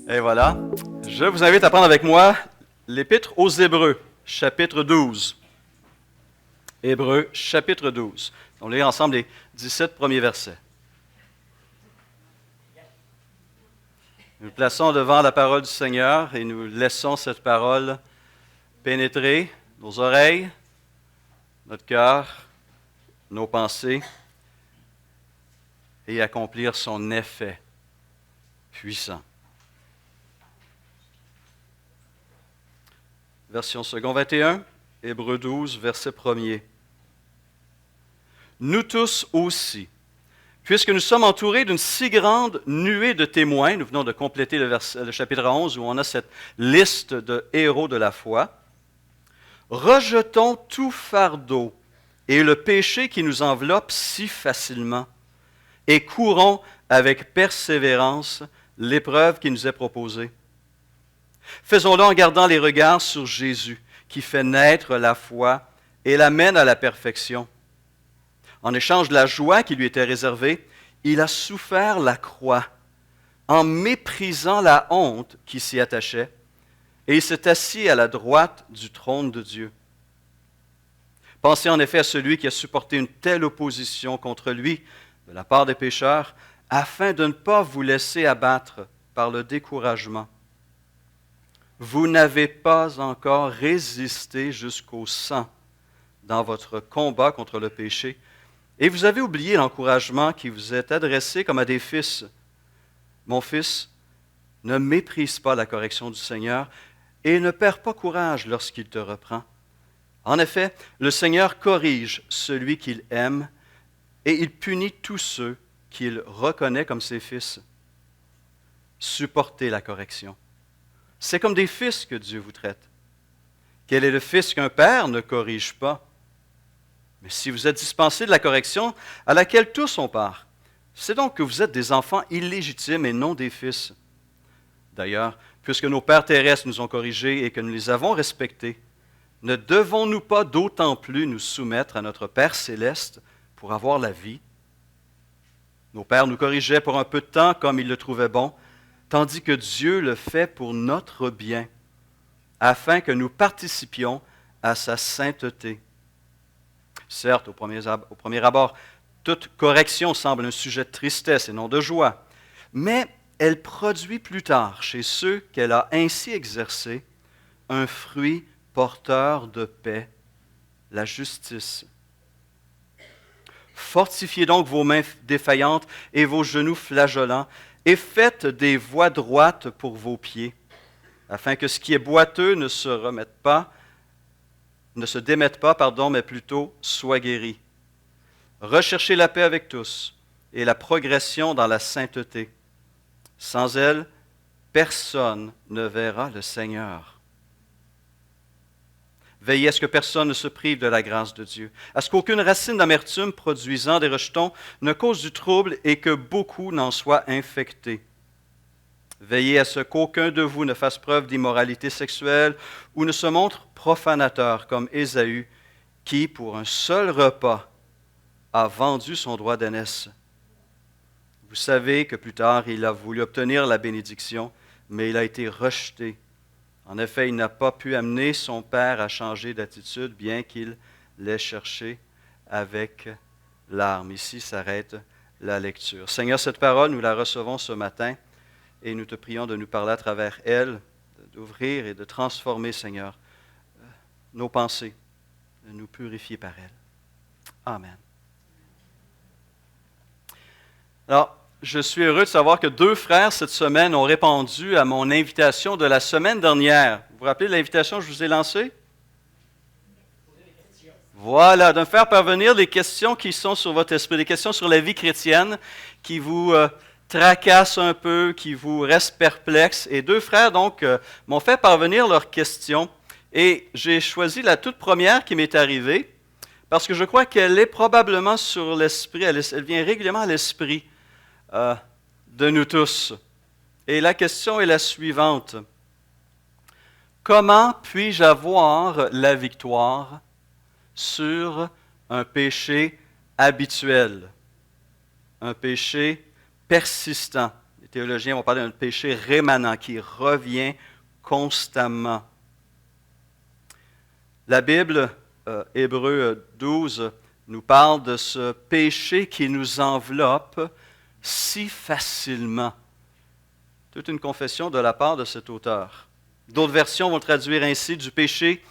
Et voilà. Je vous invite à prendre avec moi l'Épître aux Hébreux, chapitre 12. Hébreux, chapitre 12. On lit ensemble les 17 premiers versets. Nous nous plaçons devant la parole du Seigneur et nous laissons cette parole pénétrer nos oreilles, notre cœur, nos pensées et accomplir son effet puissant. Version second 21, Hébreux 12, verset 1er. Nous tous aussi, puisque nous sommes entourés d'une si grande nuée de témoins, nous venons de compléter le chapitre 11 où on a cette liste de héros de la foi, rejetons tout fardeau et le péché qui nous enveloppe si facilement et courons avec persévérance l'épreuve qui nous est proposée. Faisons-le en gardant les regards sur Jésus, qui fait naître la foi et la mène à la perfection. En échange de la joie qui lui était réservée, il a souffert la croix, en méprisant la honte qui s'y attachait, et il s'est assis à la droite du trône de Dieu. Pensez en effet à celui qui a supporté une telle opposition contre lui de la part des pécheurs, afin de ne pas vous laisser abattre par le découragement. Vous n'avez pas encore résisté jusqu'au sang dans votre combat contre le péché, et vous avez oublié l'encouragement qui vous est adressé comme à des fils. Mon fils, ne méprise pas la correction du Seigneur et ne perds pas courage lorsqu'il te reprend. En effet, le Seigneur corrige celui qu'il aime et il punit tous ceux qu'il reconnaît comme ses fils. Supportez la correction. C'est comme des fils que Dieu vous traite. Quel est le fils qu'un père ne corrige pas? Mais si vous êtes dispensés de la correction à laquelle tous ont part, c'est donc que vous êtes des enfants illégitimes et non des fils. D'ailleurs, puisque nos pères terrestres nous ont corrigés et que nous les avons respectés, ne devons-nous pas d'autant plus nous soumettre à notre Père céleste pour avoir la vie? Nos pères nous corrigeaient pour un peu de temps comme ils le trouvaient bon, tandis que Dieu le fait pour notre bien, afin que nous participions à sa sainteté. Certes, au premier abord, toute correction semble un sujet de tristesse et non de joie, mais elle produit plus tard, chez ceux qu'elle a ainsi exercés, un fruit porteur de paix, la justice. Fortifiez donc vos mains défaillantes et vos genoux flageolants, et faites des voies droites pour vos pieds, afin que ce qui est boiteux ne se démette pas, mais plutôt soit guéri. Recherchez la paix avec tous et la progression dans la sainteté. Sans elle, personne ne verra le Seigneur. Veillez à ce que personne ne se prive de la grâce de Dieu, à ce qu'aucune racine d'amertume produisant des rejetons ne cause du trouble et que beaucoup n'en soient infectés. Veillez à ce qu'aucun de vous ne fasse preuve d'immoralité sexuelle ou ne se montre profanateur comme Ésaü, qui, pour un seul repas, a vendu son droit d'aînesse. Vous savez que plus tard, il a voulu obtenir la bénédiction, mais il a été rejeté. En effet, il n'a pas pu amener son père à changer d'attitude, bien qu'il l'ait cherché avec larmes. Ici s'arrête la lecture. Seigneur, cette parole, nous la recevons ce matin et nous te prions de nous parler à travers elle, d'ouvrir et de transformer, Seigneur, nos pensées, de nous purifier par elle. Amen. Alors, je suis heureux de savoir que 2 frères cette semaine ont répondu à mon invitation de la semaine dernière. Vous vous rappelez de l'invitation que je vous ai lancée? Voilà, de me faire parvenir les questions qui sont sur votre esprit, des questions sur la vie chrétienne qui vous tracassent un peu, qui vous restent perplexes. Et 2 frères, donc, m'ont fait parvenir leurs questions. Et j'ai choisi la toute première qui m'est arrivée parce que je crois qu'elle est probablement sur l'esprit, elle vient régulièrement à l'esprit de nous tous. Et la question est la suivante. Comment puis-je avoir la victoire sur un péché habituel, un péché persistant? Il est théologiens vont parler d'un péché rémanent qui revient constamment. La Bible, Hébreux 12, nous parle de ce péché qui nous enveloppe si facilement. Toute une confession de la part de cet auteur. D'autres versions vont traduire ainsi du péché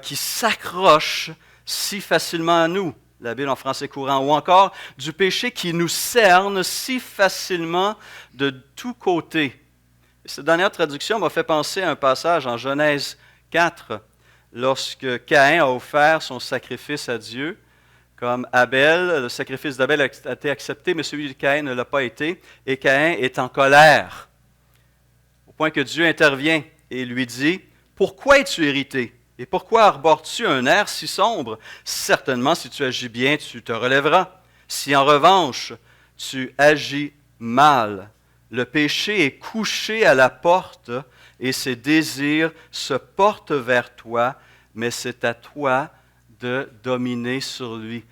qui s'accroche si facilement à nous, la Bible en français courant, ou encore du péché qui nous cerne si facilement de tous côtés. Et cette dernière traduction m'a fait penser à un passage en Genèse 4, lorsque Caïn a offert son sacrifice à Dieu, comme Abel, le sacrifice d'Abel a été accepté, mais celui de Caïn ne l'a pas été, et Caïn est en colère, au point que Dieu intervient et lui dit, « Pourquoi es-tu irrité? Et pourquoi arbores-tu un air si sombre? Certainement, si tu agis bien, tu te relèveras. Si en revanche, tu agis mal, le péché est couché à la porte et ses désirs se portent vers toi, mais c'est à toi de dominer sur lui. »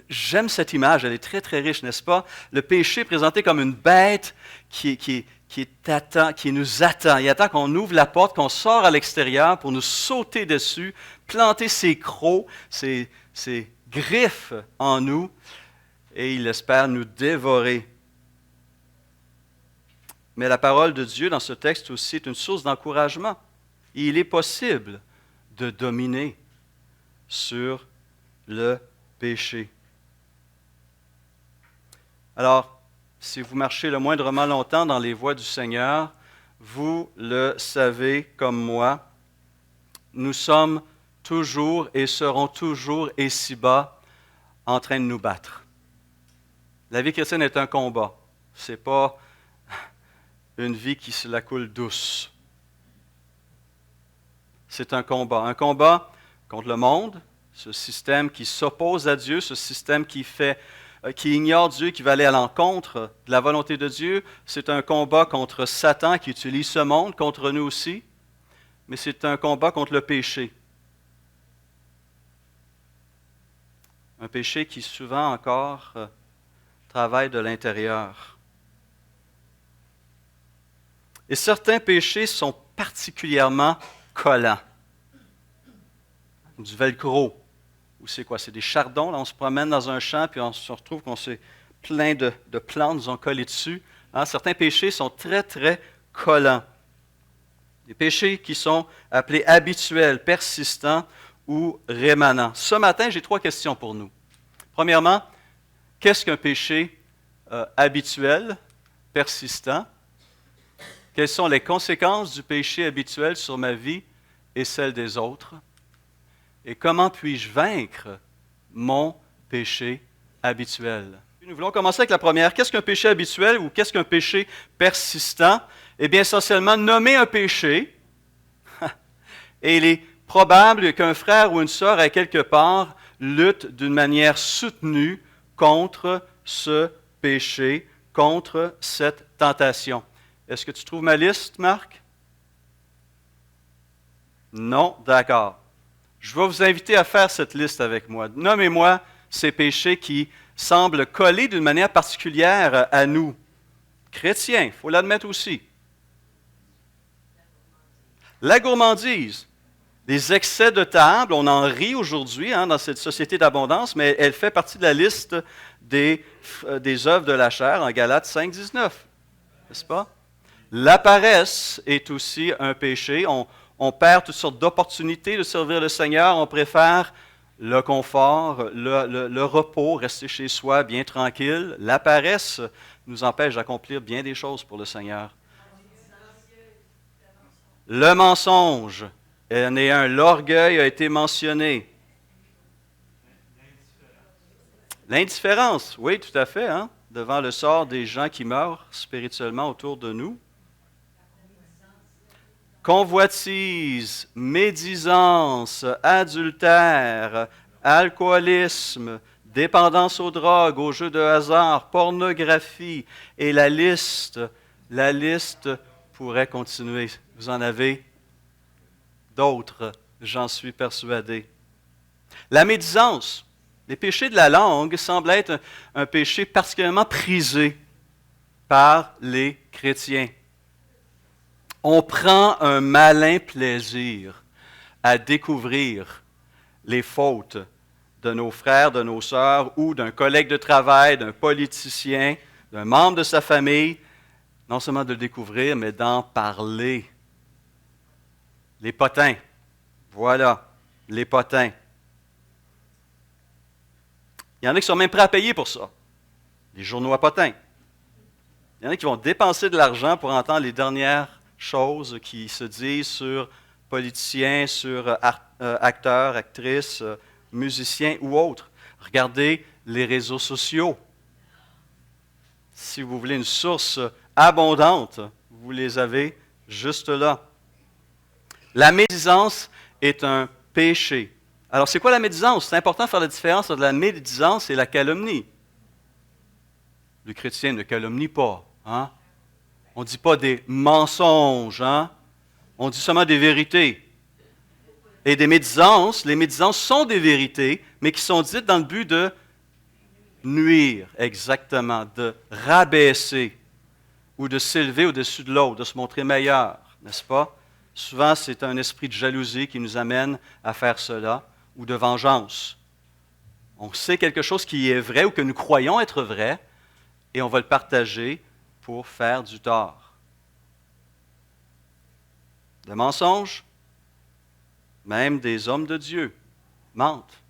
J'aime cette image, elle est très très riche, n'est-ce pas? Le péché est présenté comme une bête qui nous attend. Il attend qu'on ouvre la porte, qu'on sort à l'extérieur pour nous sauter dessus, planter ses crocs, ses griffes en nous, et il espère nous dévorer. Mais la parole de Dieu dans ce texte aussi est une source d'encouragement. Il est possible de dominer sur le péché. Alors, si vous marchez le moindrement longtemps dans les voies du Seigneur, vous le savez comme moi, nous sommes toujours et serons toujours ici-bas en train de nous battre. La vie chrétienne est un combat. Ce n'est pas une vie qui se la coule douce. C'est un combat contre le monde, ce système qui s'oppose à Dieu, ce système qui ignore Dieu, qui va aller à l'encontre de la volonté de Dieu. C'est un combat contre Satan qui utilise ce monde, contre nous aussi, mais c'est un combat contre le péché. Un péché qui souvent encore travaille de l'intérieur. Et certains péchés sont particulièrement collants. Du velcro. Ou c'est quoi? C'est des chardons. Là, on se promène dans un champ, puis on se retrouve qu'on s'est plein de plantes nous ont collé dessus. Hein? Certains péchés sont très, très collants. Des péchés qui sont appelés habituels, persistants ou rémanents. Ce matin, j'ai 3 questions pour nous. Premièrement, qu'est-ce qu'un péché habituel, persistant? Quelles sont les conséquences du péché habituel sur ma vie et celle des autres? Et comment puis-je vaincre mon péché habituel? Nous voulons commencer avec la première. Qu'est-ce qu'un péché habituel ou qu'est-ce qu'un péché persistant? Eh bien, essentiellement, nommer un péché. Et il est probable qu'un frère ou une sœur, à quelque part, lutte d'une manière soutenue contre ce péché, contre cette tentation. Est-ce que tu trouves ma liste, Marc? Non? D'accord. Je vais vous inviter à faire cette liste avec moi. Nommez-moi ces péchés qui semblent coller d'une manière particulière à nous. Chrétiens, il faut l'admettre aussi. La gourmandise. Les excès de table, on en rit aujourd'hui dans cette société d'abondance, mais elle fait partie de la liste des œuvres de la chair en Galates 5, 19. N'est-ce pas? La paresse est aussi un péché. On perd toutes sortes d'opportunités de servir le Seigneur. On préfère le confort, le repos, rester chez soi bien tranquille. La paresse nous empêche d'accomplir bien des choses pour le Seigneur. Le mensonge en est un. L'orgueil a été mentionné. L'indifférence, oui, tout à fait, devant le sort des gens qui meurent spirituellement autour de nous. Convoitise, médisance, adultère, alcoolisme, dépendance aux drogues, aux jeux de hasard, pornographie, et la liste pourrait continuer. Vous en avez d'autres, j'en suis persuadé. La médisance, les péchés de la langue semblent être un péché particulièrement prisé. par les chrétiens. On prend un malin plaisir à découvrir les fautes de nos frères, de nos sœurs ou d'un collègue de travail, d'un politicien, d'un membre de sa famille, non seulement de le découvrir, mais d'en parler. Les potins, voilà, les potins. Il y en a qui sont même prêts à payer pour ça, les journaux à potins. Il y en a qui vont dépenser de l'argent pour entendre les dernières choses qui se disent sur politiciens, sur acteurs, actrices, musiciens ou autres. Regardez les réseaux sociaux. Si vous voulez une source abondante, vous les avez juste là. La médisance est un péché. Alors, c'est quoi la médisance? C'est important de faire la différence entre la médisance et la calomnie. Le chrétien ne calomnie pas. Hein? On ne dit pas des mensonges. Hein? On dit seulement des vérités. Et des médisances, les médisances sont des vérités, mais qui sont dites dans le but de nuire, exactement, de rabaisser ou de s'élever au-dessus de l'autre, de se montrer meilleur, n'est-ce pas? Souvent, c'est un esprit de jalousie qui nous amène à faire cela, ou de vengeance. On sait quelque chose qui est vrai ou que nous croyons être vrai, et on va le partager pour faire du tort. Le mensonge, même des hommes de Dieu, mentent.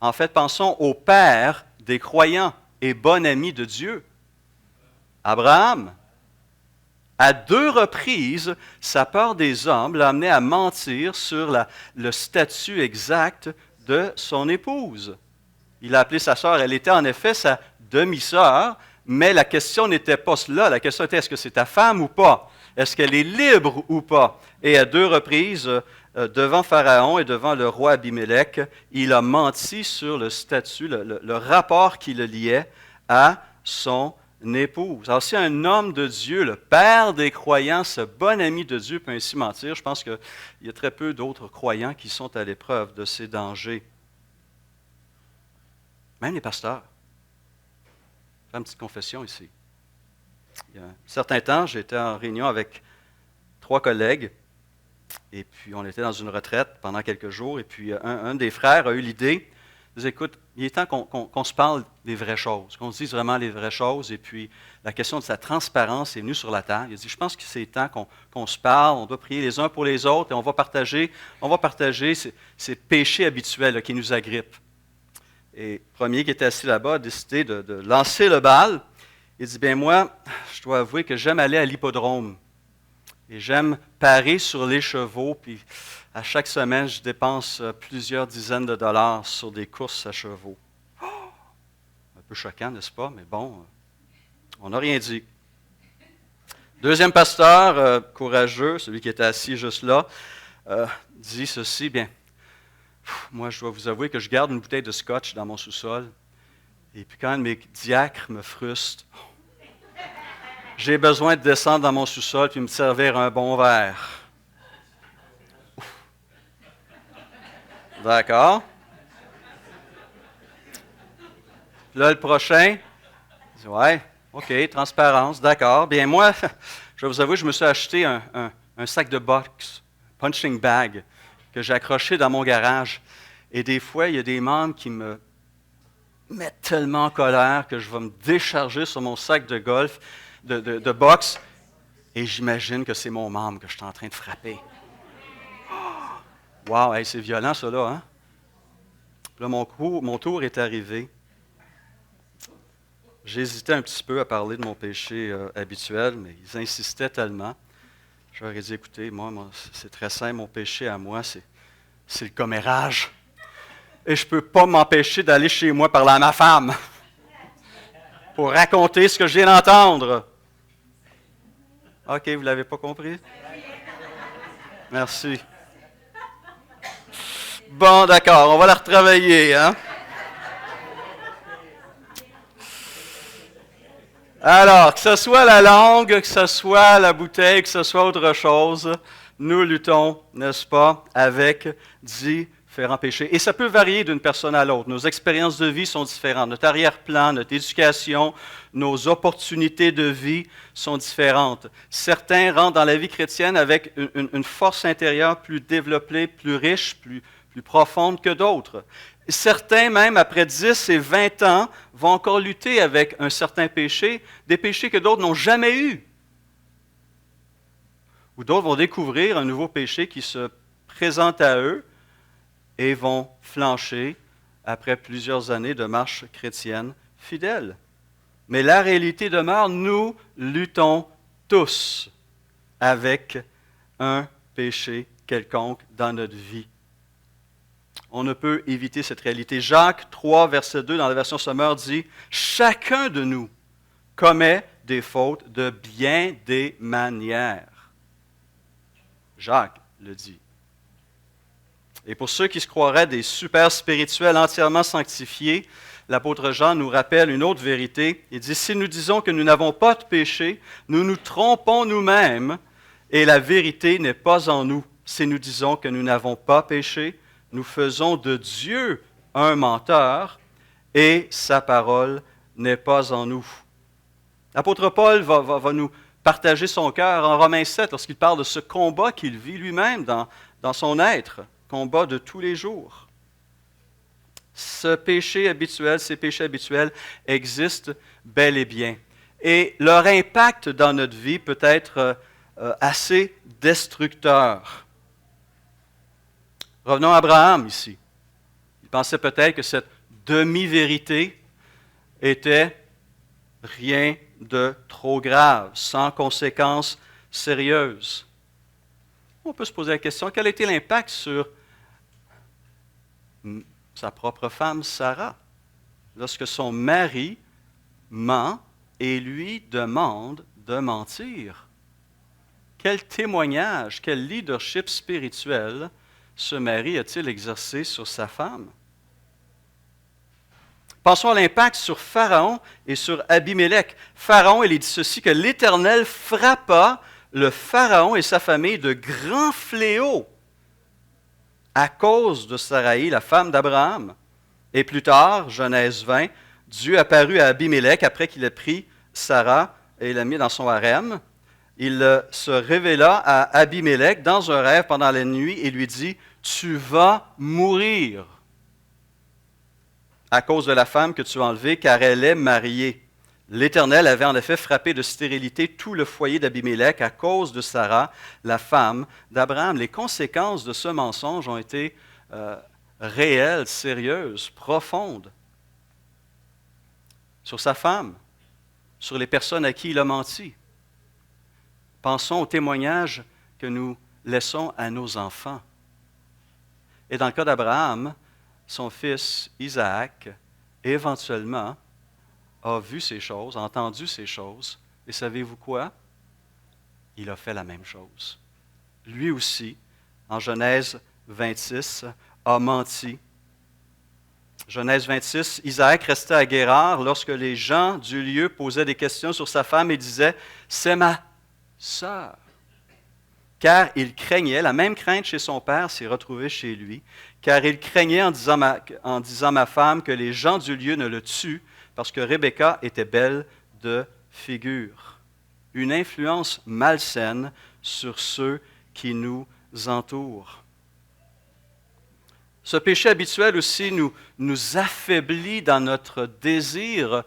En fait, pensons au père des croyants et bon ami de Dieu, Abraham. À 2 reprises, sa peur des hommes l'a amené à mentir sur le statut exact de son épouse. Il a appelé sa sœur, elle était en effet sa demi-sœur, mais la question n'était pas cela. La question était, est-ce que c'est ta femme ou pas? Est-ce qu'elle est libre ou pas? Et à 2 reprises, devant Pharaon et devant le roi Abimelech, il a menti sur le statut, le rapport qui le liait à son épouse. Alors, si un homme de Dieu, le père des croyants, ce bon ami de Dieu peut ainsi mentir, je pense qu'il y a très peu d'autres croyants qui sont à l'épreuve de ces dangers. Même les pasteurs. Je vais faire une petite confession ici. Il y a un certain temps, j'étais en réunion avec 3 collègues, et puis on était dans une retraite pendant quelques jours, et puis un des frères a eu l'idée, il disait, écoute, il est temps qu'on se parle des vraies choses, qu'on se dise vraiment les vraies choses, et puis la question de sa transparence est venue sur la table. Il a dit, je pense que c'est temps qu'on se parle, on doit prier les uns pour les autres, et on va partager ces péchés habituels là, qui nous agrippent. Et le premier qui était assis là-bas a décidé de lancer le bal. Il dit, bien moi, je dois avouer que j'aime aller à l'hippodrome. Et j'aime parer sur les chevaux, puis à chaque semaine, je dépense plusieurs dizaines de dollars sur des courses à chevaux. Un peu choquant, n'est-ce pas? Mais bon, on n'a rien dit. Deuxième pasteur, courageux, celui qui était assis juste là, dit ceci, bien, moi, je dois vous avouer que je garde une bouteille de scotch dans mon sous-sol. Et puis quand mes diacres me frustrent, j'ai besoin de descendre dans mon sous-sol puis me servir un bon verre. D'accord. Là, le prochain, il dit, ouais, OK, transparence, d'accord. Bien, moi, je vais vous avouer, je me suis acheté un sac de boxe, punching bag, que j'ai accroché dans mon garage. Et des fois, il y a des membres qui me mettent tellement en colère que je vais me décharger sur mon sac de golf, de boxe, et j'imagine que c'est mon membre que je suis en train de frapper. Wow, hey, c'est violent ça là, hein? Là, mon tour est arrivé. J'hésitais un petit peu à parler de mon péché habituel, mais ils insistaient tellement. Je leur ai dit, écoutez, moi c'est très simple, mon péché à moi, c'est le commérage. Et je ne peux pas m'empêcher d'aller chez moi parler à ma femme pour raconter ce que je viens d'entendre. OK, vous ne l'avez pas compris? Merci. Bon, d'accord, on va la retravailler, hein? Alors, que ce soit la langue, que ce soit la bouteille, que ce soit autre chose, nous luttons, n'est-ce pas, avec différentes différents péchés. Et ça peut varier d'une personne à l'autre. Nos expériences de vie sont différentes. Notre arrière-plan, notre éducation, nos opportunités de vie sont différentes. Certains rentrent dans la vie chrétienne avec une force intérieure plus développée, plus riche, plus profonde que d'autres. Certains, même après 10 et 20 ans, vont encore lutter avec un certain péché, des péchés que d'autres n'ont jamais eus. Ou d'autres vont découvrir un nouveau péché qui se présente à eux et vont flancher après plusieurs années de marche chrétienne fidèle. Mais la réalité demeure, nous luttons tous avec un péché quelconque dans notre vie. On ne peut éviter cette réalité. Jacques 3, verset 2, dans la version Sommaire, dit « Chacun de nous commet des fautes de bien des manières. » Jacques le dit. Et pour ceux qui se croiraient des super spirituels entièrement sanctifiés, l'apôtre Jean nous rappelle une autre vérité. Il dit, si nous disons que nous n'avons pas de péché, nous nous trompons nous-mêmes et la vérité n'est pas en nous. Si nous disons que nous n'avons pas péché, nous faisons de Dieu un menteur et sa parole n'est pas en nous. L'apôtre Paul va nous partager son cœur en Romains 7 lorsqu'il parle de ce combat qu'il vit lui-même dans son être. Combat de tous les jours. Ces péchés habituels existent bel et bien. Et leur impact dans notre vie peut être assez destructeur. Revenons à Abraham ici. Il pensait peut-être que cette demi-vérité était rien de trop grave, sans conséquences sérieuses. On peut se poser la question, quel a été l'impact sur sa propre femme, Sarah, lorsque son mari ment et lui demande de mentir? Quel témoignage, quel leadership spirituel ce mari a-t-il exercé sur sa femme? Pensons à l'impact sur Pharaon et sur Abimelech. Pharaon, il dit ceci, que l'Éternel frappa le Pharaon et sa famille de grands fléaux à cause de Saraï, la femme d'Abraham. Et plus tard, Genèse 20, Dieu apparut à Abimelech après qu'il ait pris Sarah et l'a mis dans son harem. Il se révéla à Abimelech dans un rêve pendant la nuit et lui dit, « Tu vas mourir à cause de la femme que tu as enlevée, car elle est mariée. » L'Éternel avait en effet frappé de stérilité tout le foyer d'Abimelech à cause de Sarah, la femme d'Abraham. Les conséquences de ce mensonge ont été réelles, sérieuses, profondes. Sur sa femme, sur les personnes à qui il a menti. Pensons au témoignage que nous laissons à nos enfants. Et dans le cas d'Abraham, son fils Isaac, éventuellement, a vu ces choses, a entendu ces choses, et savez-vous quoi? Il a fait la même chose. Lui aussi, en Genèse 26, a menti. Genèse 26, Isaac restait à Guérar lorsque les gens du lieu posaient des questions sur sa femme et disaient « C'est ma sœur ». Car il craignait, la même crainte chez son père s'est retrouvée chez lui, car il craignait en disant ma femme que les gens du lieu ne le tuent, parce que Rebecca était belle de figure. Une influence malsaine sur ceux qui nous entourent. Ce péché habituel aussi nous affaiblit dans notre désir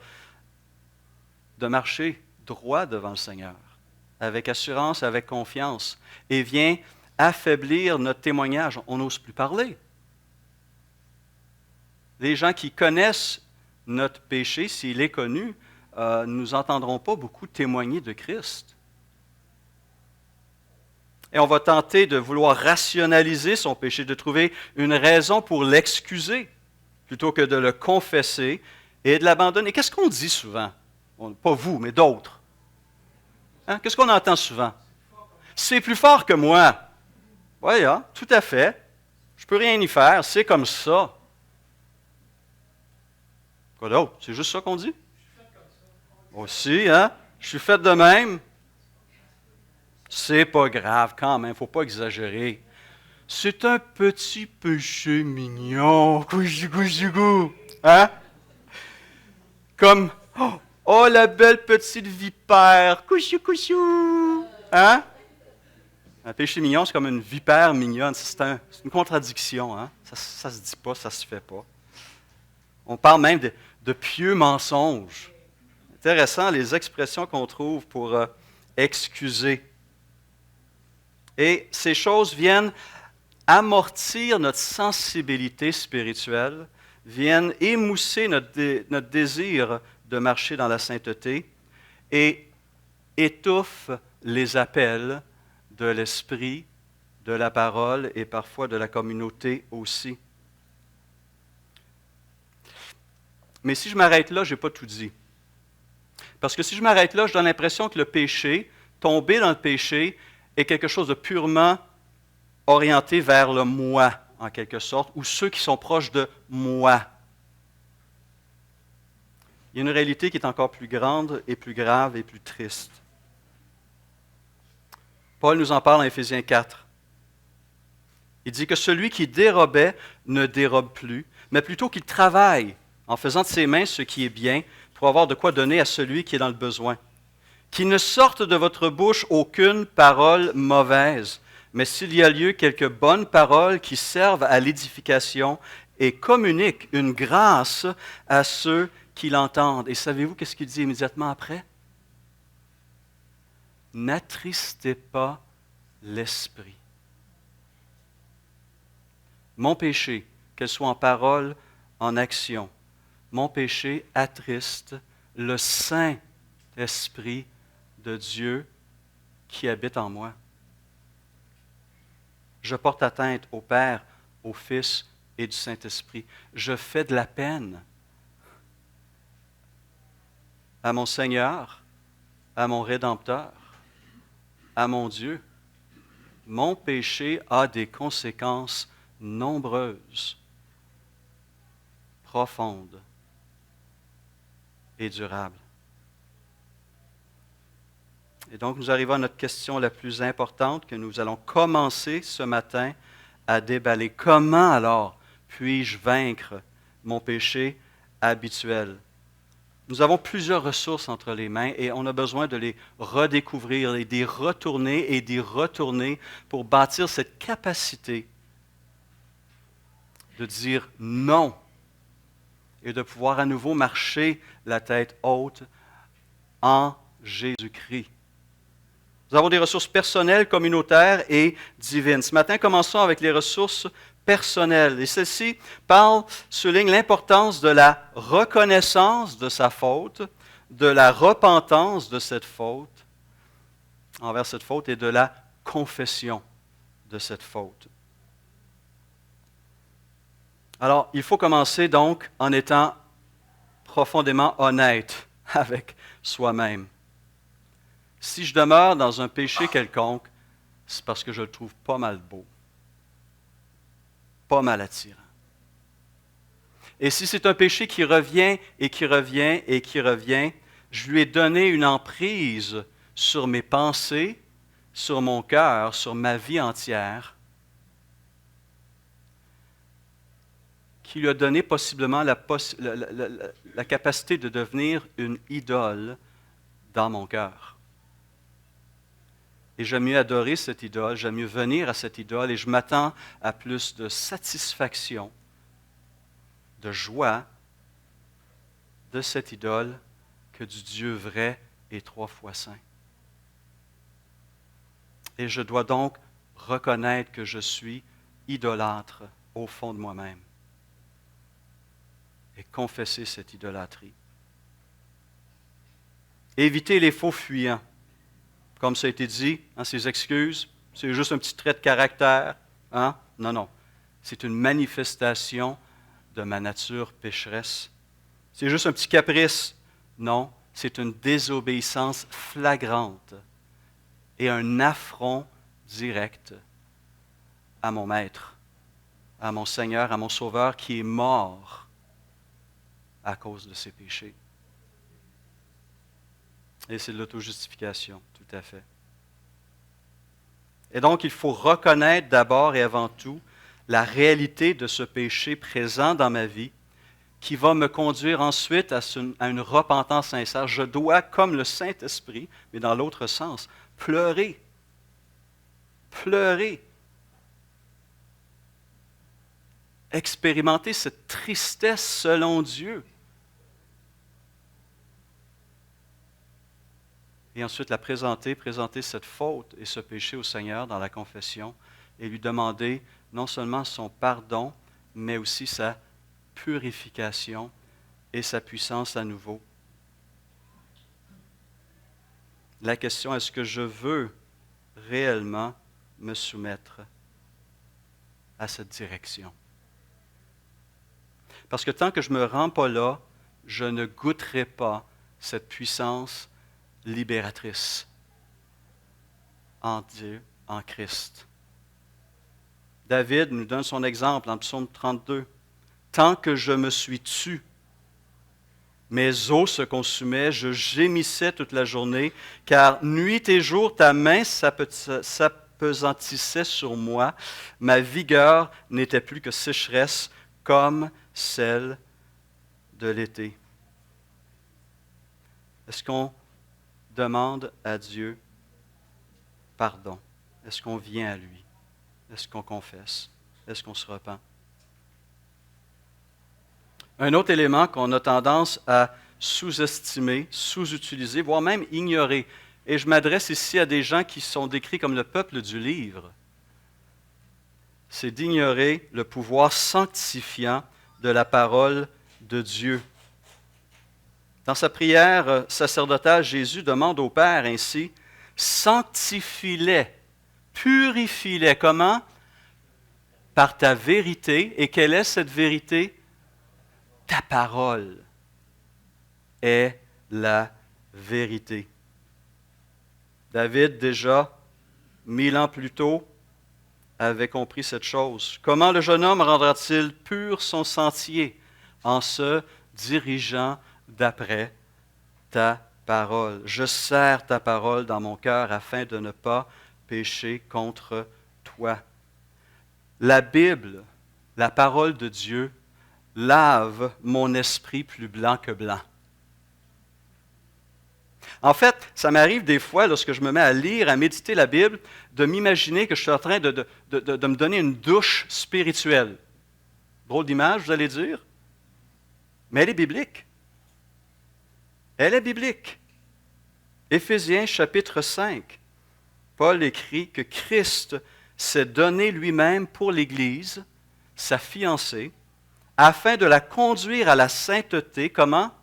de marcher droit devant le Seigneur, avec assurance, avec confiance, et vient affaiblir notre témoignage. On n'ose plus parler. Les gens qui connaissent notre péché, s'il est connu, nous entendrons pas beaucoup témoigner de Christ. Et on va tenter de vouloir rationaliser son péché, de trouver une raison pour l'excuser, plutôt que de le confesser et de l'abandonner. Qu'est-ce qu'on dit souvent? Pas vous, mais d'autres. Hein? Qu'est-ce qu'on entend souvent? C'est plus fort que moi. Oui, hein? Tout à fait. Je ne peux rien y faire, c'est comme ça. Quoi d'autre? C'est juste ça qu'on dit? Aussi, hein? Je suis fait de même. C'est pas grave quand même, il ne faut pas exagérer. C'est un petit péché mignon. Couchou, couchou, couchou. Hein? Comme, oh, la belle petite vipère. Couchou, couchou. Hein? Un péché mignon, c'est comme une vipère mignonne. C'est une contradiction. Hein? Ça ne se dit pas, ça ne se fait pas. On parle même de pieux mensonges. Intéressant, les expressions qu'on trouve pour excuser. Et ces choses viennent amortir notre sensibilité spirituelle, viennent émousser notre désir de marcher dans la sainteté et étouffent les appels de l'esprit, de la parole et parfois de la communauté aussi. Mais si je m'arrête là, je n'ai pas tout dit. Parce que si je m'arrête là, je donne l'impression que le péché, tomber dans le péché, est quelque chose de purement orienté vers le moi, en quelque sorte, ou ceux qui sont proches de moi. Il y a une réalité qui est encore plus grande et plus grave et plus triste. Paul nous en parle en Éphésiens 4. Il dit que celui qui dérobait ne dérobe plus, mais plutôt qu'il travaille en faisant de ses mains ce qui est bien pour avoir de quoi donner à celui qui est dans le besoin. Qu'il ne sorte de votre bouche aucune parole mauvaise, mais s'il y a lieu, quelques bonnes paroles qui servent à l'édification et communiquent une grâce à ceux qui l'entendent. Et savez-vous qu'est-ce qu'il dit immédiatement après? N'attristez pas l'esprit. Mon péché, qu'elle soit en parole, en action, mon péché attriste le Saint-Esprit de Dieu qui habite en moi. Je porte atteinte au Père, au Fils et du Saint-Esprit. Je fais de la peine à mon Seigneur, à mon Rédempteur, à mon Dieu. Mon péché a des conséquences nombreuses, profondes et durables. Et donc, nous arrivons à notre question la plus importante que nous allons commencer ce matin à déballer. Comment alors puis-je vaincre mon péché habituel? Nous avons plusieurs ressources entre les mains et on a besoin de les redécouvrir et d'y retourner et d'y retourner pour bâtir cette capacité de dire non et de pouvoir à nouveau marcher la tête haute en Jésus-Christ. Nous avons des ressources personnelles, communautaires et divines. Ce matin, commençons avec les ressources personnelles. Et celle-ci souligne l'importance de la reconnaissance de sa faute, de la repentance de cette faute, envers cette faute, et de la confession de cette faute. Alors, il faut commencer donc en étant profondément honnête avec soi-même. Si je demeure dans un péché quelconque, c'est parce que je le trouve pas mal beau, pas mal attirant. Et si c'est un péché qui revient et qui revient et qui revient, je lui ai donné une emprise sur mes pensées, sur mon cœur, sur ma vie entière, qui lui a donné possiblement la capacité de devenir une idole dans mon cœur. Et j'aime mieux adorer cette idole, j'aime mieux venir à cette idole et je m'attends à plus de satisfaction, de joie de cette idole que du Dieu vrai et 3 fois saint. Et je dois donc reconnaître que je suis idolâtre au fond de moi-même et confesser cette idolâtrie. Éviter les faux fuyants. Comme ça a été dit, ces excuses, c'est juste un petit trait de caractère. Hein? Non, non. C'est une manifestation de ma nature pécheresse. C'est juste un petit caprice. Non, c'est une désobéissance flagrante et un affront direct à mon Maître, à mon Seigneur, à mon Sauveur qui est mort à cause de ses péchés. Et c'est de l'auto-justification, tout à fait. Et donc, il faut reconnaître d'abord et avant tout la réalité de ce péché présent dans ma vie qui va me conduire ensuite à une repentance sincère. Je dois, comme le Saint-Esprit, mais dans l'autre sens, pleurer. Pleurer. Expérimenter cette tristesse selon Dieu. Et ensuite la présenter cette faute et ce péché au Seigneur dans la confession et lui demander non seulement son pardon, mais aussi sa purification et sa puissance à nouveau. La question, est-ce que je veux réellement me soumettre à cette direction? Parce que tant que je ne me rends pas là, je ne goûterai pas cette puissance libératrice en Dieu, en Christ. David nous donne son exemple en Psaume 32. Tant que je me suis tu, mes os se consumaient, je gémissais toute la journée, car nuit et jour ta main s'appesantissait sur moi, ma vigueur n'était plus que sécheresse comme celle de l'été. Est-ce qu'on demande à Dieu pardon? Est-ce qu'on vient à lui? Est-ce qu'on confesse? Est-ce qu'on se repent? Un autre élément qu'on a tendance à sous-estimer, sous-utiliser, voire même ignorer, et je m'adresse ici à des gens qui sont décrits comme le peuple du livre, c'est d'ignorer le pouvoir sanctifiant de la parole de Dieu. Dans sa prière sacerdotale, Jésus demande au Père ainsi, sanctifie-les, purifie-les. Comment? Par ta vérité. Et quelle est cette vérité? Ta parole est la vérité. David, déjà 1000 ans plus tôt, avait compris cette chose. Comment le jeune homme rendra-t-il pur son sentier? En se dirigeant d'après ta parole. Je serre ta parole dans mon cœur afin de ne pas pécher contre toi. La Bible, la parole de Dieu, lave mon esprit plus blanc que blanc. En fait, ça m'arrive des fois, lorsque je me mets à lire, à méditer la Bible, de m'imaginer que je suis en train de me donner une douche spirituelle. Drôle d'image, vous allez dire, mais elle est biblique. Elle est biblique. Éphésiens chapitre 5, Paul écrit que Christ s'est donné lui-même pour l'Église, sa fiancée, afin de la conduire à la sainteté. Comment?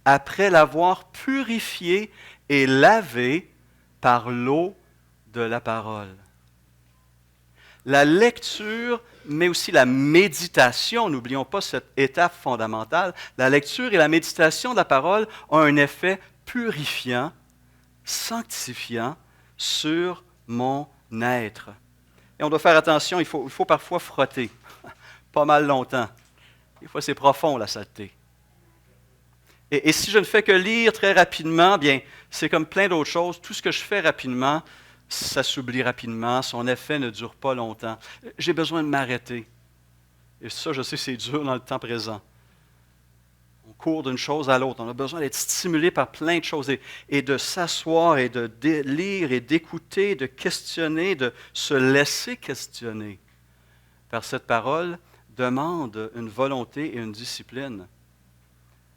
Après l'avoir purifiée et lavée par l'eau de la parole. La lecture, mais aussi la méditation, n'oublions pas cette étape fondamentale, la lecture et la méditation de la parole ont un effet purifiant, sanctifiant sur mon être. Et on doit faire attention, il faut parfois frotter, pas mal longtemps. Des fois, c'est profond, la saleté. Et si je ne fais que lire très rapidement, bien, c'est comme plein d'autres choses. Tout ce que je fais rapidement, ça s'oublie rapidement, son effet ne dure pas longtemps. J'ai besoin de m'arrêter. Et ça, je sais, c'est dur dans le temps présent. On court d'une chose à l'autre. On a besoin d'être stimulé par plein de choses et de s'asseoir et de lire et d'écouter, de questionner, de se laisser questionner. Car cette parole demande une volonté et une discipline,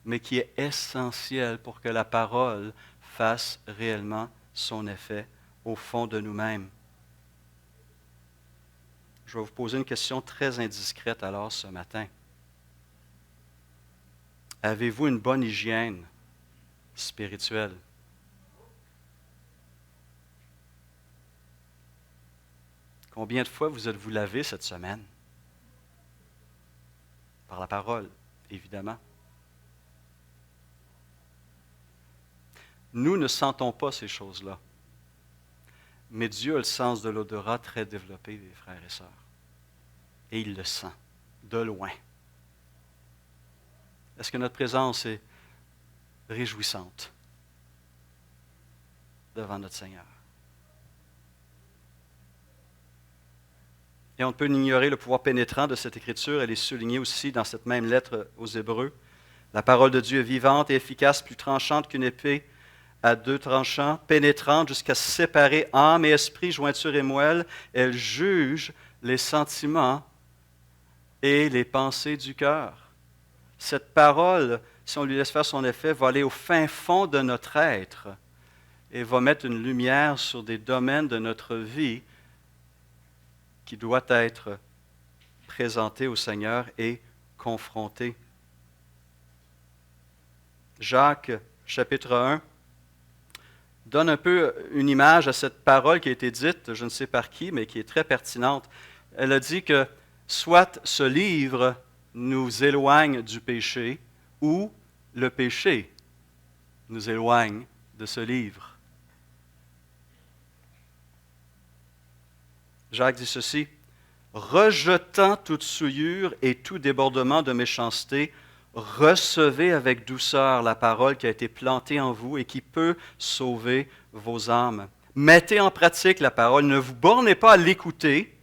mais qui est essentielle pour que la parole fasse réellement son effet au fond de nous-mêmes. Je vais vous poser une question très indiscrète alors ce matin. Avez-vous une bonne hygiène spirituelle? Combien de fois vous êtes-vous lavé cette semaine? Par la parole, évidemment. Nous ne sentons pas ces choses-là. Mais Dieu a le sens de l'odorat très développé, les frères et sœurs. Et il le sent, de loin. Est-ce que notre présence est réjouissante devant notre Seigneur? Et on ne peut ignorer le pouvoir pénétrant de cette écriture. Elle est soulignée aussi dans cette même lettre aux Hébreux. La parole de Dieu est vivante et efficace, plus tranchante qu'une épée à deux tranchants, pénétrante jusqu'à séparer âme et esprit, jointure et moelle. Elle juge les sentiments et les pensées du cœur. Cette parole, si on lui laisse faire son effet, va aller au fin fond de notre être et va mettre une lumière sur des domaines de notre vie qui doit être présenté au Seigneur et confronté. Jacques, chapitre 1, donne un peu une image à cette parole qui a été dite, je ne sais par qui, mais qui est très pertinente. Elle a dit que soit ce livre nous éloigne du péché, ou le péché nous éloigne de ce livre. Jacques dit ceci: « Rejetant toute souillure et tout débordement de méchanceté, recevez avec douceur la parole qui a été plantée en vous et qui peut sauver vos âmes. Mettez en pratique la parole, ne vous bornez pas à l'écouter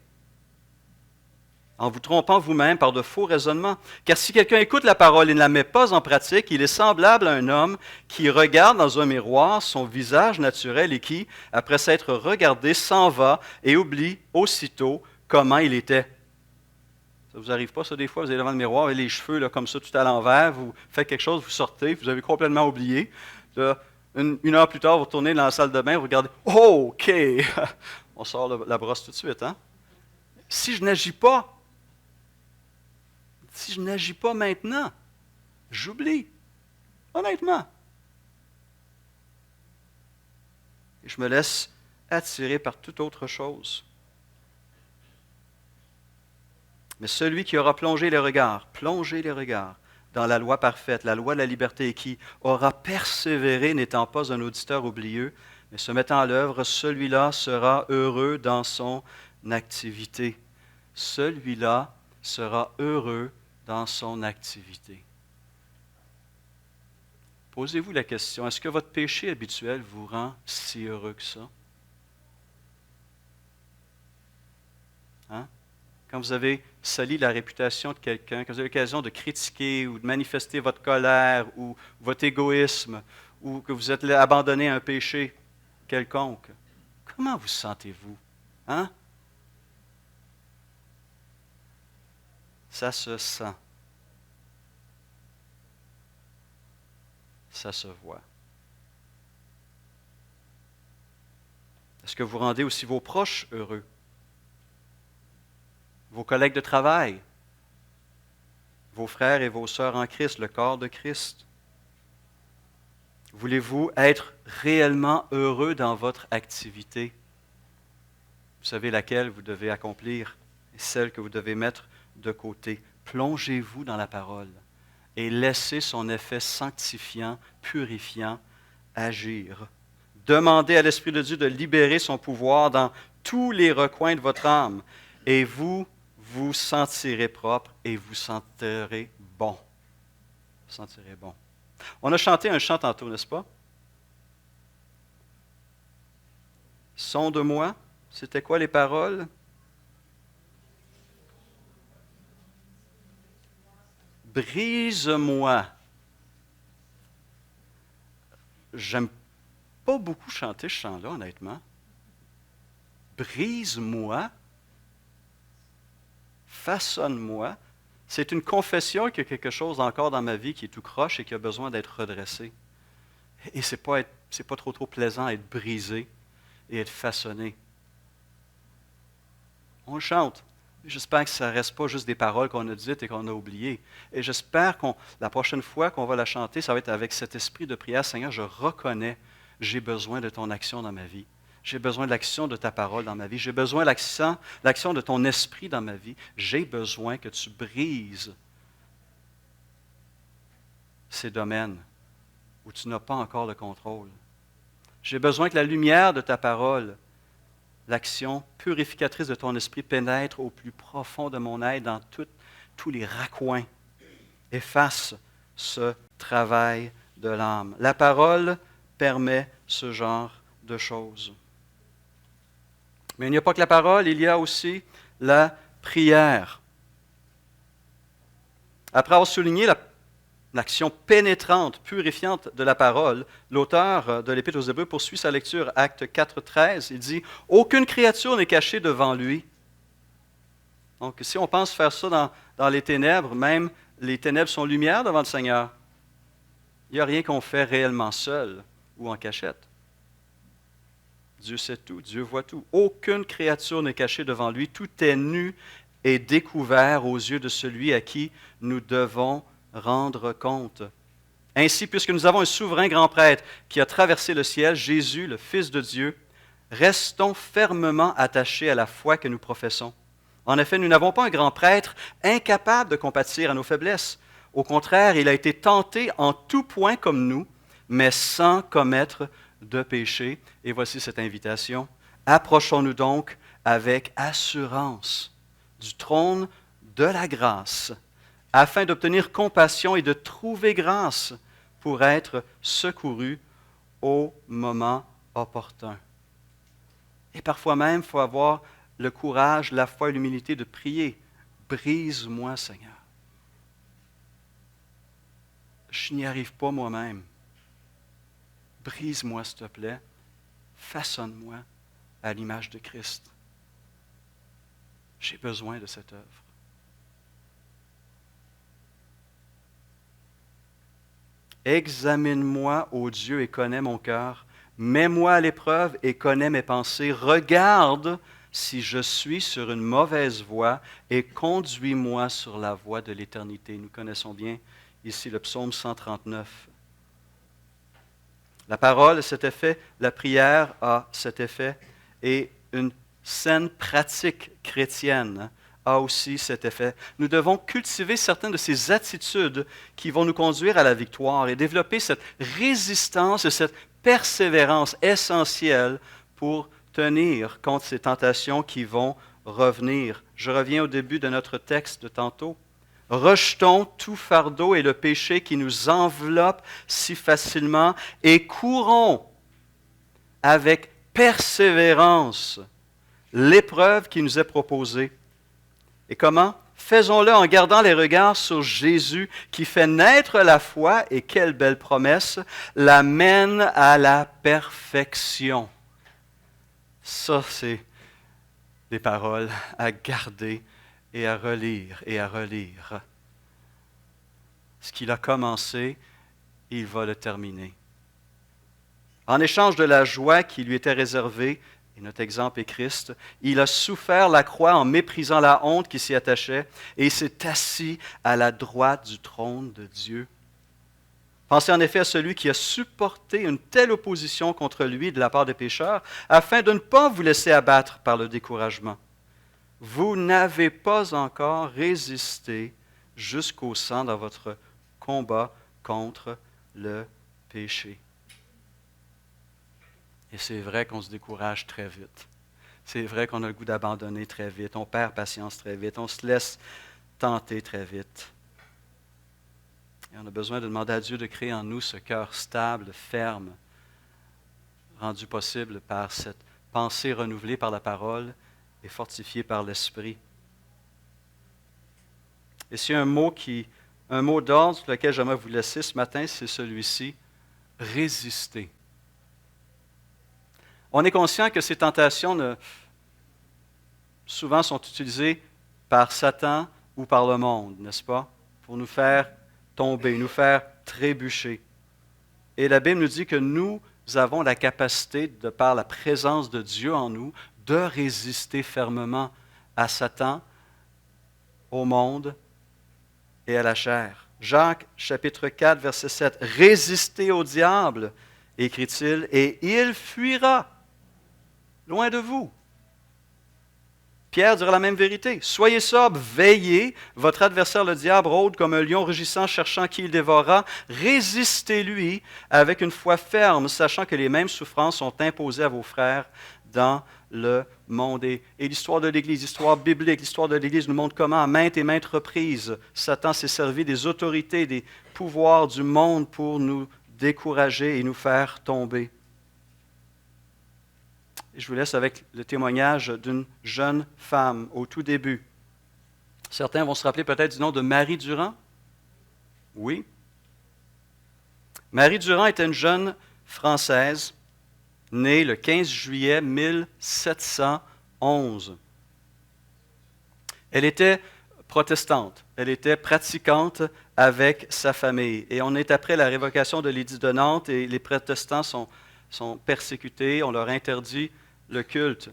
en vous trompant vous-même par de faux raisonnements. Car si quelqu'un écoute la parole et ne la met pas en pratique, il est semblable à un homme qui regarde dans un miroir son visage naturel et qui, après s'être regardé, s'en va et oublie aussitôt comment il était. » Ça ne vous arrive pas, ça, des fois, vous êtes devant le miroir, avec les cheveux là, comme ça, tout à l'envers, vous faites quelque chose, vous sortez, vous avez complètement oublié. Là, une heure plus tard, vous retournez dans la salle de bain, vous regardez, « Oh, OK! » On sort la brosse tout de suite. Hein? Si je n'agis pas maintenant, j'oublie, honnêtement. Et je me laisse attirer par toute autre chose. Mais celui qui aura plongé les regards dans la loi parfaite, la loi de la liberté, et qui aura persévéré, n'étant pas un auditeur oublieux, mais se mettant à l'œuvre, celui-là sera heureux dans son activité. Celui-là sera heureux dans son activité. Posez-vous la question, est-ce que votre péché habituel vous rend si heureux que ça? Hein? Quand vous avez sali la réputation de quelqu'un, quand vous avez l'occasion de critiquer ou de manifester votre colère ou votre égoïsme, ou que vous êtes abandonné à un péché quelconque, comment vous sentez-vous? Hein? Ça se sent. Ça se voit. Est-ce que vous rendez aussi vos proches heureux? Vos collègues de travail, vos frères et vos sœurs en Christ, le corps de Christ. Voulez-vous être réellement heureux dans votre activité? Vous savez laquelle vous devez accomplir et celle que vous devez mettre de côté. Plongez-vous dans la parole et laissez son effet sanctifiant, purifiant agir. Demandez à l'Esprit de Dieu de libérer son pouvoir dans tous les recoins de votre âme et vous vous sentirez propre et vous sentirez bon. Vous sentirez bon. On a chanté un chant tantôt, n'est-ce pas? Sonde-moi. C'était quoi les paroles? Brise-moi. J'aime pas beaucoup chanter ce chant-là, honnêtement. Brise-moi. Façonne-moi. C'est une confession qu'il y a quelque chose encore dans ma vie qui est tout croche et qui a besoin d'être redressé. Et c'est pas trop plaisant d'être brisé et être façonné. On chante. J'espère que ça ne reste pas juste des paroles qu'on a dites et qu'on a oubliées. Et j'espère que la prochaine fois qu'on va la chanter, ça va être avec cet esprit de prière. Seigneur, je reconnais, j'ai besoin de ton action dans ma vie. J'ai besoin de l'action de ta parole dans ma vie. J'ai besoin de l'action de ton esprit dans ma vie. J'ai besoin que tu brises ces domaines où tu n'as pas encore le contrôle. J'ai besoin que la lumière de ta parole, l'action purificatrice de ton esprit pénètre au plus profond de mon être, dans tous les raccoins, efface ce travail de l'âme. La parole permet ce genre de choses. Mais il n'y a pas que la parole, il y a aussi la prière. Après avoir souligné l'action pénétrante, purifiante de la parole, l'auteur de l'Épître aux Hébreux poursuit sa lecture, Actes 4:13. Il dit « Aucune créature n'est cachée devant lui. » Donc, si on pense faire ça dans les ténèbres, même les ténèbres sont lumière devant le Seigneur. Il n'y a rien qu'on fait réellement seul ou en cachette. Dieu sait tout, Dieu voit tout. Aucune créature n'est cachée devant lui. Tout est nu et découvert aux yeux de celui à qui nous devons rendre compte. Ainsi, puisque nous avons un souverain grand prêtre qui a traversé le ciel, Jésus, le Fils de Dieu, restons fermement attachés à la foi que nous professons. En effet, nous n'avons pas un grand prêtre incapable de compatir à nos faiblesses. Au contraire, il a été tenté en tout point comme nous, mais sans commettre de péché. Et voici cette invitation. Approchons-nous donc avec assurance du trône de la grâce, afin d'obtenir compassion et de trouver grâce pour être secouru au moment opportun. Et parfois même, il faut avoir le courage, la foi et l'humilité de prier. Brise-moi, Seigneur. Je n'y arrive pas moi-même. Brise-moi, s'il te plaît. Façonne-moi à l'image de Christ. J'ai besoin de cette œuvre. Examine-moi, ô Dieu, et connais mon cœur. Mets-moi à l'épreuve et connais mes pensées. Regarde si je suis sur une mauvaise voie et conduis-moi sur la voie de l'éternité. Nous connaissons bien ici le psaume 139. La parole a cet effet, la prière a cet effet, et une saine pratique chrétienne a aussi cet effet. Nous devons cultiver certaines de ces attitudes qui vont nous conduire à la victoire et développer cette résistance et cette persévérance essentielle pour tenir contre ces tentations qui vont revenir. Je reviens au début de notre texte de tantôt. Rejetons tout fardeau et le péché qui nous enveloppe si facilement et courons avec persévérance l'épreuve qui nous est proposée. Et comment? Faisons-le en gardant les regards sur Jésus qui fait naître la foi, et quelle belle promesse, l'amène à la perfection. Ça, c'est des paroles à garder et à relire et à relire. Ce qu'il a commencé, il va le terminer. En échange de la joie qui lui était réservée, et notre exemple est Christ, il a souffert la croix en méprisant la honte qui s'y attachait, et il s'est assis à la droite du trône de Dieu. Pensez en effet à celui qui a supporté une telle opposition contre lui de la part des pécheurs, afin de ne pas vous laisser abattre par le découragement. Vous n'avez pas encore résisté jusqu'au sang dans votre combat contre le péché. Et c'est vrai qu'on se décourage très vite. C'est vrai qu'on a le goût d'abandonner très vite. On perd patience très vite. On se laisse tenter très vite. Et on a besoin de demander à Dieu de créer en nous ce cœur stable, ferme, rendu possible par cette pensée renouvelée par la parole et fortifiée par l'Esprit. Et s'il y a un mot d'ordre sur lequel j'aimerais vous laisser ce matin, c'est celui-ci, résister. On est conscient que ces tentations souvent sont utilisées par Satan ou par le monde, n'est-ce pas? Pour nous faire tomber, nous faire trébucher. Et la Bible nous dit que nous avons la capacité, de par la présence de Dieu en nous, de résister fermement à Satan, au monde et à la chair. Jacques, chapitre 4, verset 7. « Résistez au diable, écrit-il, et il fuira loin de vous. » Pierre dira la même vérité. « Soyez sobres, veillez, votre adversaire le diable rôde comme un lion rugissant, cherchant qui il dévorera. Résistez-lui avec une foi ferme, sachant que les mêmes souffrances sont imposées à vos frères dans le monde. » Et l'histoire de l'Église, l'histoire biblique, l'histoire de l'Église nous montre comment, à maintes et maintes reprises, Satan s'est servi des autorités, des pouvoirs du monde pour nous décourager et nous faire tomber. Et je vous laisse avec le témoignage d'une jeune femme au tout début Certains vont se rappeler peut-être du nom de Marie Durand. Oui. Marie Durand était une jeune Française née le 15 juillet 1711. Elle était protestante, elle était pratiquante avec sa famille. Et on est après la révocation de l'édit de Nantes et les protestants sont persécutés, on leur interdit le culte.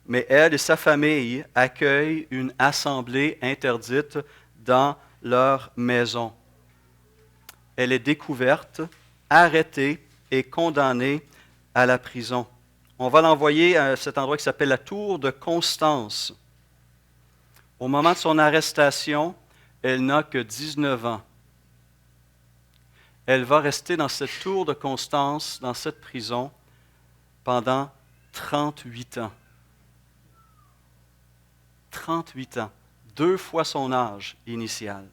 Mais elle et sa famille accueillent une assemblée interdite dans leur maison. Elle est découverte, arrêtée et condamnée à la prison. On va l'envoyer à cet endroit qui s'appelle la Tour de Constance. Au moment de son arrestation, elle n'a que 19 ans. Elle va rester dans cette Tour de Constance, dans cette prison, pendant 38 ans. 38 ans, 2 fois son âge initial.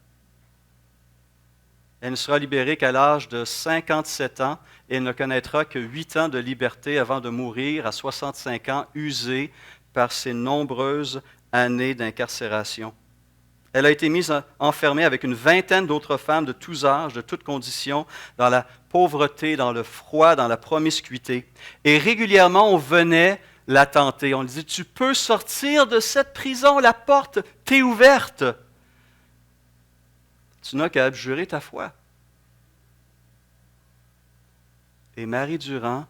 Elle ne sera libérée qu'à l'âge de 57 ans et elle ne connaîtra que 8 ans de liberté avant de mourir à 65 ans, usée par ses nombreuses années d'incarcération. Elle a été enfermée avec une vingtaine d'autres femmes de tous âges, de toutes conditions, dans la pauvreté, dans le froid, dans la promiscuité. Et régulièrement, on venait la tenter. On lui dit, tu peux sortir de cette prison, la porte t'est ouverte. Tu n'as qu'à abjurer ta foi. Et Marie Durand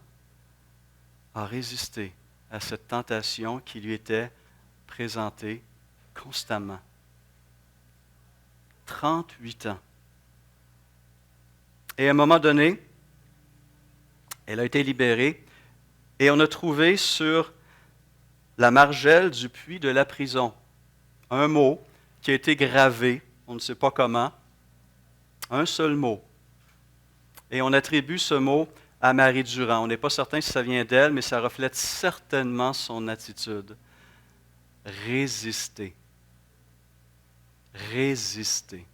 a résisté à cette tentation qui lui était présentée constamment. 38 ans. Et à un moment donné, elle a été libérée et on a trouvé sur la margelle du puits de la prison un mot qui a été gravé, on ne sait pas comment, un seul mot. Et on attribue ce mot à Marie Durand. On n'est pas certain si ça vient d'elle, mais ça reflète certainement son attitude. Résister. Résister.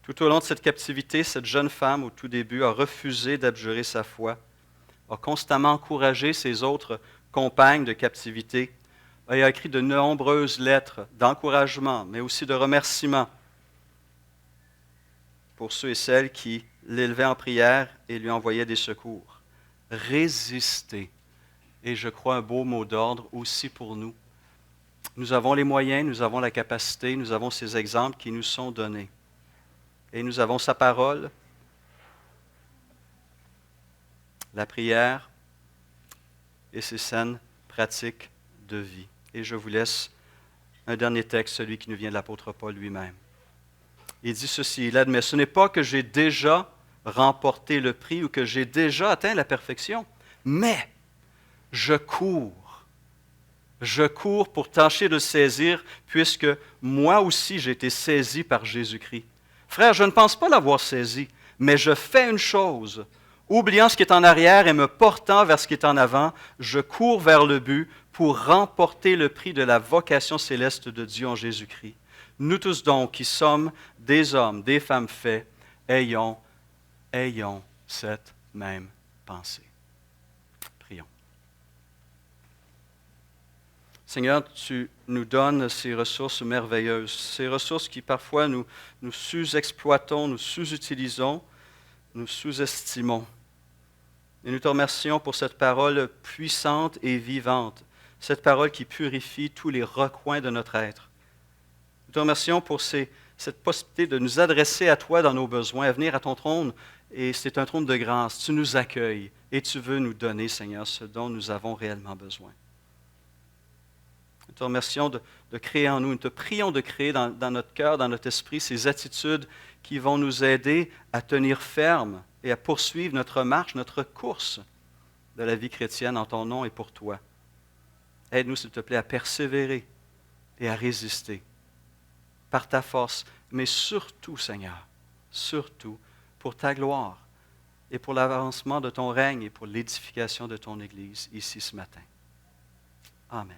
Tout au long de cette captivité, cette jeune femme, au tout début, a refusé d'abjurer sa foi, a constamment encouragé ses autres compagnes de captivité, et a écrit de nombreuses lettres d'encouragement, mais aussi de remerciement pour ceux et celles qui l'élevaient en prière et lui envoyaient des secours. Résister. Et je crois un beau mot d'ordre aussi pour nous. Nous avons les moyens, nous avons la capacité, nous avons ces exemples qui nous sont donnés. Et nous avons sa parole, la prière et ses saines pratiques de vie. Et je vous laisse un dernier texte, celui qui nous vient de l'apôtre Paul lui-même. Il dit ceci, il admet, ce n'est pas que j'ai déjà remporté le prix ou que j'ai déjà atteint la perfection, mais je cours pour tâcher de le saisir, puisque moi aussi j'ai été saisi par Jésus-Christ. Frère, je ne pense pas l'avoir saisi, mais je fais une chose. Oubliant ce qui est en arrière et me portant vers ce qui est en avant, je cours vers le but pour remporter le prix de la vocation céleste de Dieu en Jésus-Christ. Nous tous donc, qui sommes des hommes, des femmes faits, ayons cette même pensée. Prions. Seigneur, tu nous donnes ces ressources merveilleuses, ces ressources qui parfois nous sous-exploitons, nous sous-utilisons, nous sous-estimons. Et nous te remercions pour cette parole puissante et vivante, cette parole qui purifie tous les recoins de notre être. Nous te remercions pour cette possibilité de nous adresser à toi dans nos besoins, à venir à ton trône, et c'est un trône de grâce. Tu nous accueilles et tu veux nous donner, Seigneur, ce dont nous avons réellement besoin. Nous te remercions de créer en nous, nous te prions de créer dans notre cœur, dans notre esprit, ces attitudes qui vont nous aider à tenir ferme et à poursuivre notre marche, notre course de la vie chrétienne en ton nom et pour toi. Aide-nous, s'il te plaît, à persévérer et à résister par ta force, mais surtout, Seigneur, surtout pour ta gloire et pour l'avancement de ton règne et pour l'édification de ton Église ici ce matin. Amen.